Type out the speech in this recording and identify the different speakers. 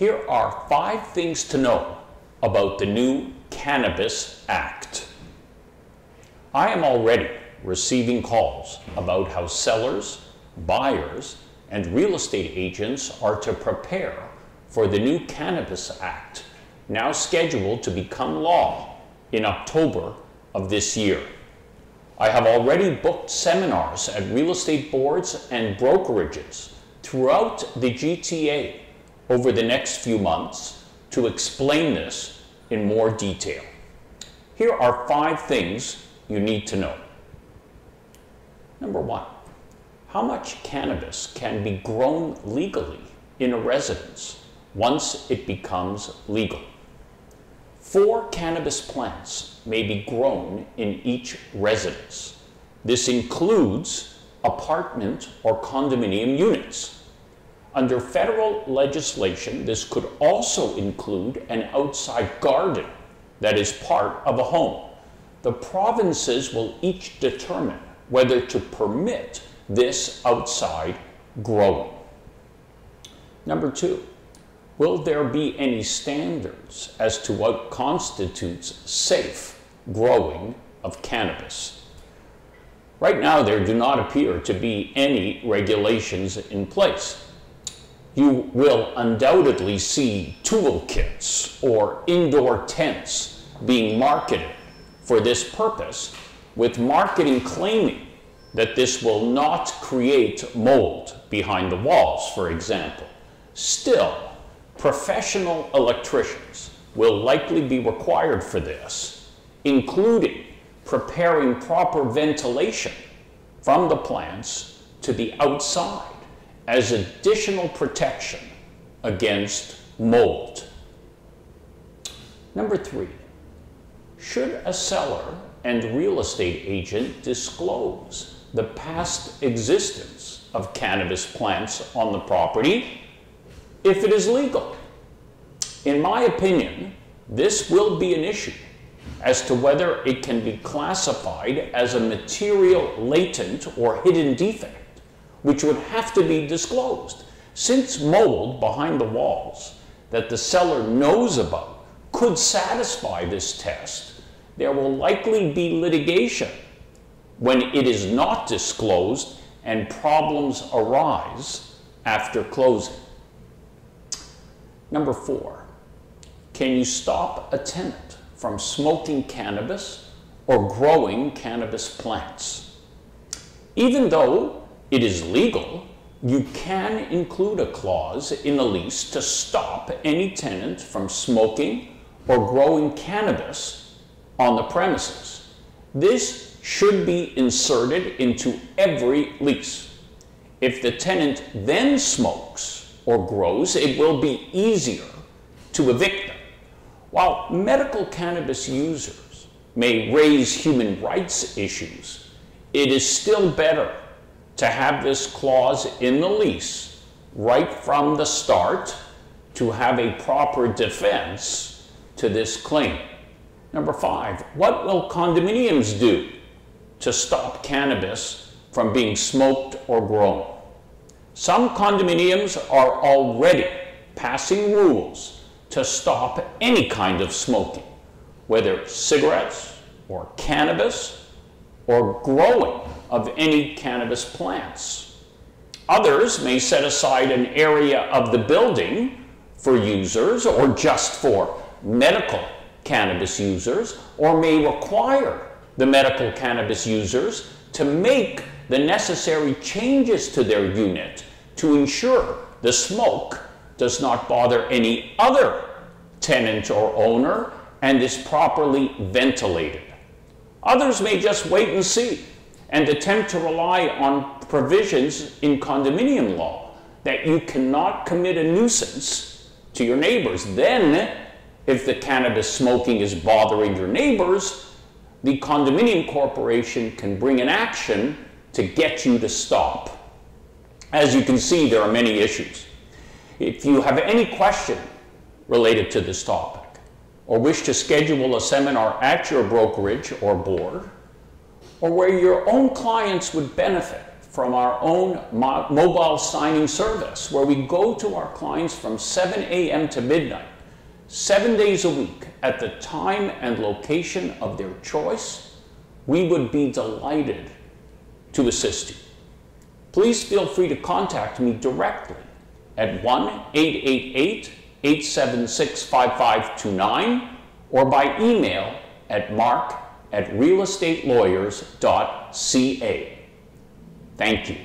Speaker 1: Here are 5 things to know about the new Cannabis Act. I am already receiving calls about how sellers, buyers, and real estate agents are to prepare for the new Cannabis Act, now scheduled to become law in October of this year. I have already booked seminars at real estate boards and brokerages throughout the GTA over the next few months to explain this in more detail. Here are 5 things you need to know. Number 1, how much cannabis can be grown legally in a residence once it becomes legal? 4 cannabis plants may be grown in each residence. This includes apartment or condominium units. Under federal legislation, this could also include an outside garden that is part of a home. The provinces will each determine whether to permit this outside growing. Number 2, will there be any standards as to what constitutes safe growing of cannabis? Right now, there do not appear to be any regulations in place. You will undoubtedly see toolkits or indoor tents being marketed for this purpose, with marketing claiming that this will not create mold behind the walls, for example. Still, professional electricians will likely be required for this, including preparing proper ventilation from the plants to the outside as additional protection against mold. Number 3, should a seller and real estate agent disclose the past existence of cannabis plants on the property if it is legal? In my opinion, this will be an issue as to whether it can be classified as a material latent or hidden defect, which would have to be disclosed. Since mold behind the walls that the seller knows about could satisfy this test, there will likely be litigation when it is not disclosed and problems arise after closing. Number 4, can you stop a tenant from smoking cannabis or growing cannabis plants? Even though it is legal, you can include a clause in the lease to stop any tenant from smoking or growing cannabis on the premises. This should be inserted into every lease. If the tenant then smokes or grows, it will be easier to evict them. While medical cannabis users may raise human rights issues, it is still better to have this clause in the lease right from the start to have a proper defense to this claim. Number 5, what will condominiums do to stop cannabis from being smoked or grown? Some condominiums are already passing rules to stop any kind of smoking, whether cigarettes or cannabis or growing of any cannabis plants. Others may set aside an area of the building for users or just for medical cannabis users, or may require the medical cannabis users to make the necessary changes to their unit to ensure the smoke does not bother any other tenant or owner and is properly ventilated. Others may just wait and see and attempt to rely on provisions in condominium law that you cannot commit a nuisance to your neighbors. Then, if the cannabis smoking is bothering your neighbors, the condominium corporation can bring an action to get you to stop. As you can see, there are many issues. If you have any question related to this topic, or wish to schedule a seminar at your brokerage or board, or where your own clients would benefit from our own mobile signing service, where we go to our clients from 7 a.m. to midnight, 7 days a week, at the time and location of their choice, we would be delighted to assist you. Please feel free to contact me directly at 1-888-876-5529 or by email at mark@realestatelawyer.ca. Thank you.